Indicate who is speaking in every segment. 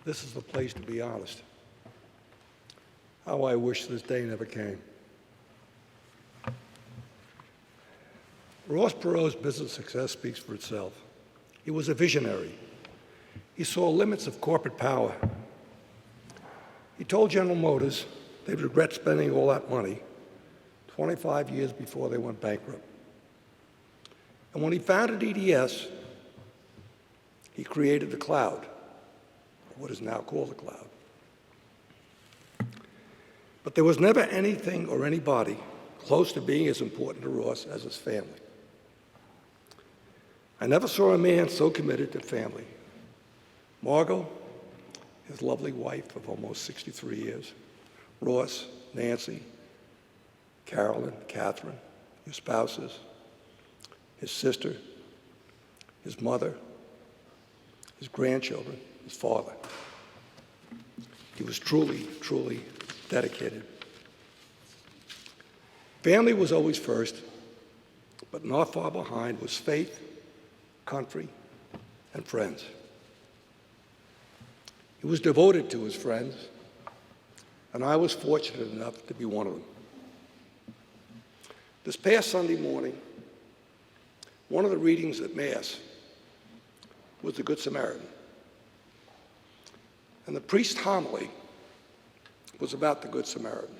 Speaker 1: This is the place to be honest. How I wish this day never came. Ross Perot's business success speaks for itself. He was a visionary. He saw limits of corporate power. He told General Motors they'd regret spending all that money 25 years before they went bankrupt. And when he founded EDS, he created the cloud, what is now called the cloud. But there was never anything or anybody close to being as important to Ross as his family. I never saw a man so committed to family. Margot, his lovely wife of almost 63 years, Ross, Nancy, Carolyn, Catherine, his spouses, his sister, his mother, his grandchildren, his father. He was truly, truly dedicated. Family was always first, but not far behind was faith, country, and friends. He was devoted to his friends, and I was fortunate enough to be one of them. This past Sunday morning, one of the readings at Mass was the Good Samaritan. And the priest's homily was about the Good Samaritan.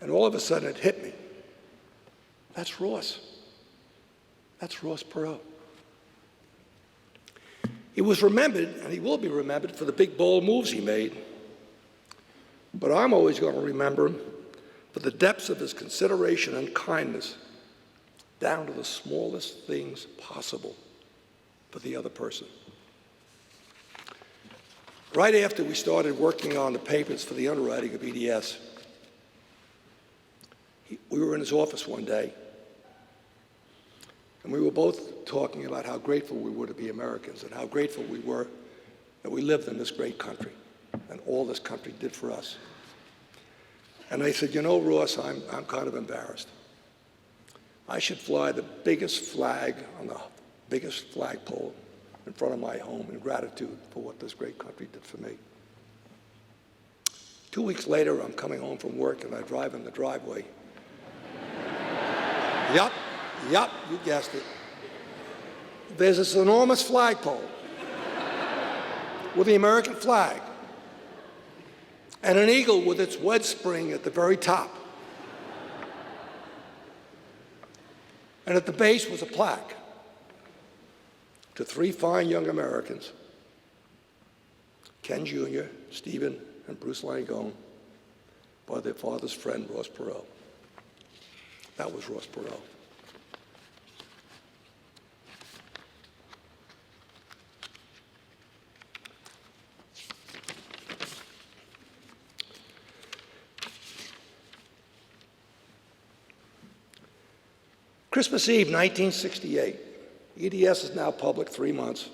Speaker 1: And all of a sudden it hit me. That's Ross. That's Ross Perot. He was remembered, and he will be remembered, for the big, bold moves he made. But I'm always going to remember him for the depths of his consideration and kindness, down to the smallest things possible for the other person. Right after we started working on the papers for the underwriting of EDS, we were in his office one day, and we were both talking about how grateful we were to be Americans and how grateful we were that we lived in this great country and all this country did for us. And I said, you know, Ross, I'm kind of embarrassed. I should fly the biggest flag on the biggest flagpole in front of my home in gratitude for what this great country did for me. 2 weeks later, I'm coming home from work and I drive in the driveway. Yup, you guessed it. There's this enormous flagpole with the American flag and an eagle with its wedge spring at the very top. And at the base was a plaque to three fine young Americans, Ken Jr., Stephen, and Bruce Langone, by their father's friend, Ross Perot. That was Ross Perot. Christmas Eve, 1968. EDS is now public 3 months.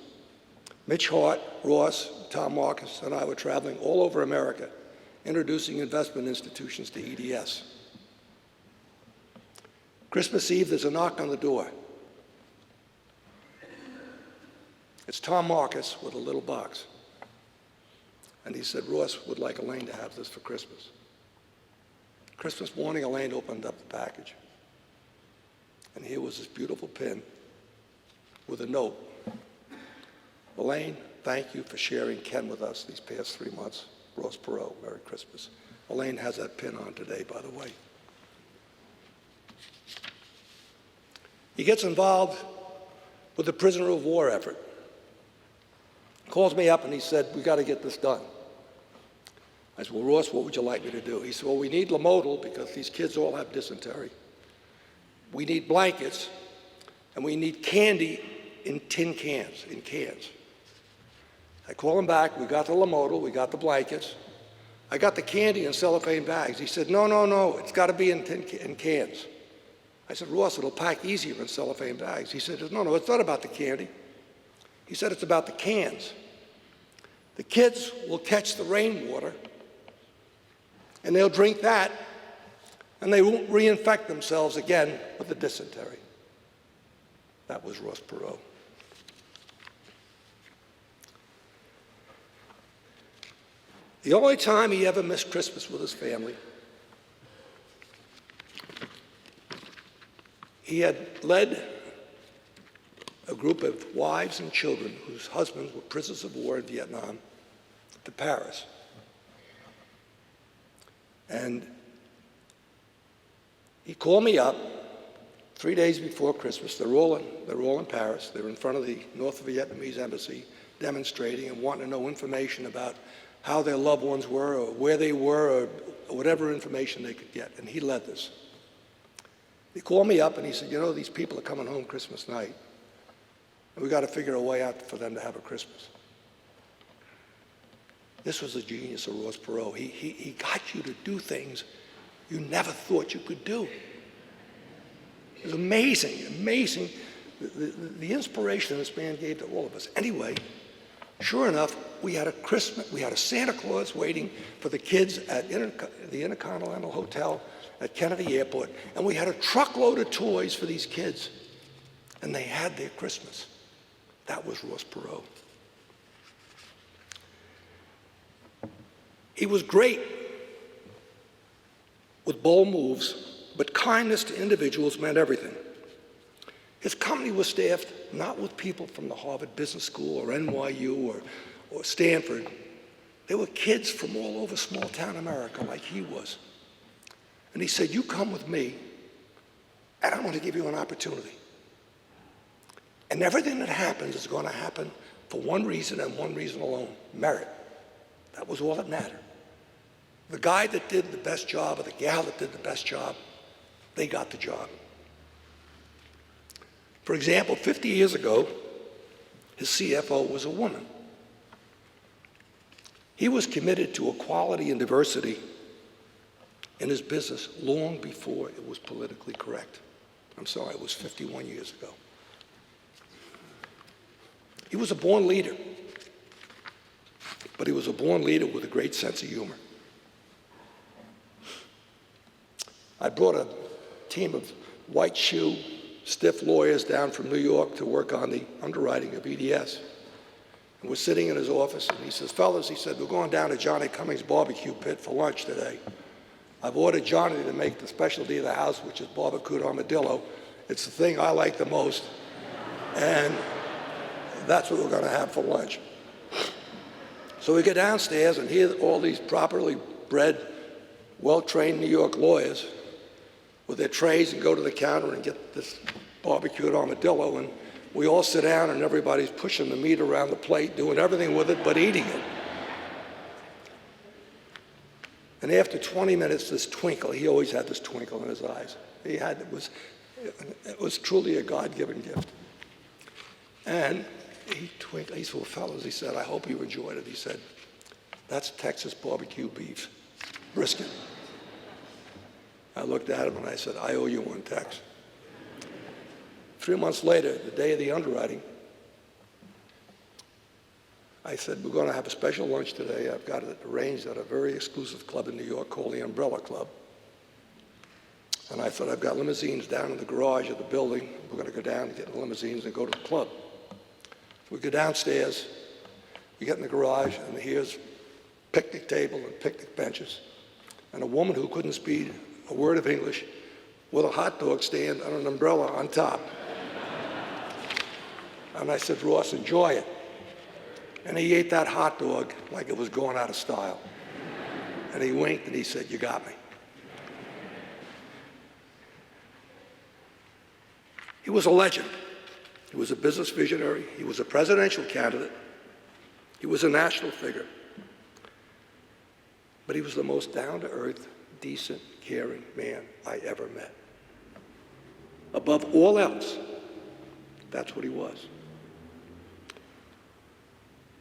Speaker 1: Mitch Hart, Ross, Tom Marcus, and I were traveling all over America, introducing investment institutions to EDS. Christmas Eve, there's a knock on the door. It's Tom Marcus with a little box. And he said, Ross would like Elaine to have this for Christmas. Christmas morning, Elaine opened up the package. And here was this beautiful pin with a note. Elaine, thank you for sharing Ken with us these past 3 months. Ross Perot, Merry Christmas. Elaine has that pin on today, by the way. He gets involved with the prisoner of war effort. Calls me up and he said, we got to get this done. I said, well, Ross, what would you like me to do? He said, well, we need Lamodal because these kids all have dysentery. We need blankets, and we need candy in tin cans, I call him back, we got the Lamodal, we got the blankets. I got the candy in cellophane bags. He said, no, it's got to be in cans. I said, Ross, it'll pack easier in cellophane bags. He said, no, it's not about the candy. He said, it's about the cans. The kids will catch the rainwater, and they'll drink that, and they won't reinfect themselves again with the dysentery. That was Ross Perot. The only time he ever missed Christmas with his family, he had led a group of wives and children whose husbands were prisoners of war in Vietnam to Paris. And he called me up 3 days before Christmas. They're all in Paris. They're in front of the North Vietnamese embassy demonstrating and wanting to know information about how their loved ones were or where they were or whatever information they could get. And he led this. He called me up and he said, you know, these people are coming home Christmas night, and we've got to figure a way out for them to have a Christmas. This was the genius of Ross Perot. He got you to do things you never thought you could do. It was amazing, amazing, the inspiration this man gave to all of us. Anyway, sure enough, we had a Santa Claus waiting for the kids at the Intercontinental Hotel at Kennedy Airport, and we had a truckload of toys for these kids, and they had their Christmas. That was Ross Perot. He was great with bold moves, but kindness to individuals meant everything. His company was staffed not with people from the Harvard Business School or NYU or Stanford. They were kids from all over small-town America like he was. And he said, you come with me, and I'm going to give you an opportunity. And everything that happens is going to happen for one reason and one reason alone, merit. That was all that mattered. The guy that did the best job or the gal that did the best job, they got the job. For example, 50 years ago, his CFO was a woman. He was committed to equality and diversity in his business long before it was politically correct. I'm sorry, it was 51 years ago. He was a born leader, but he was a born leader with a great sense of humor. I brought a team of white shoe, stiff lawyers down from New York to work on the underwriting of EDS. And we're sitting in his office, and he says, fellas, he said, we're going down to Johnny Cummings' barbecue pit for lunch today. I've ordered Johnny to make the specialty of the house, which is barbecued armadillo. It's the thing I like the most. And that's what we're going to have for lunch. So we go downstairs and hear all these properly bred, well-trained New York lawyers with their trays and go to the counter and get this barbecued armadillo, and we all sit down and everybody's pushing the meat around the plate, doing everything with it but eating it. And after 20 minutes, this twinkle, he always had this twinkle in his eyes. It was truly a God-given gift. And he twinkled, he said, well, fellas, he said, I hope you enjoyed it. He said, that's Texas barbecue beef, brisket. I looked at him and I said, I owe you one, Tex. 3 months later, the day of the underwriting, I said, we're going to have a special lunch today. I've got it arranged at a very exclusive club in New York called the Umbrella Club. And I thought, I've got limousines down in the garage of the building. We're going to go down and get in the limousines and go to the club. So we go downstairs, we get in the garage, and here's picnic table and picnic benches, and a woman who couldn't speak a word of English with a hot dog stand and an umbrella on top. And I said, Ross, enjoy it. And he ate that hot dog like it was going out of style. And he winked and he said, you got me. He was a legend. He was a business visionary. He was a presidential candidate. He was a national figure. But he was the most down-to-earth, decent, caring man I ever met. Above all else, that's what he was.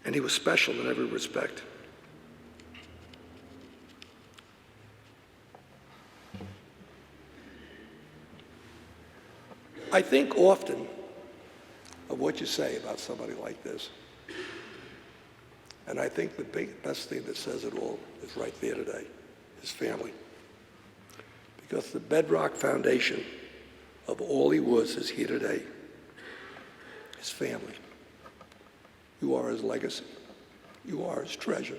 Speaker 1: And he was special in every respect. I think often of what you say about somebody like this. And I think the best thing that says it all is right there today, his family. Because the bedrock foundation of all he was is here today, his family. You are his legacy. You are his treasure.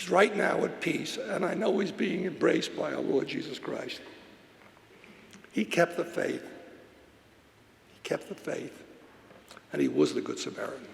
Speaker 1: He's right now at peace, and I know he's being embraced by our Lord Jesus Christ. He kept the faith. He kept the faith, and he was the Good Samaritan.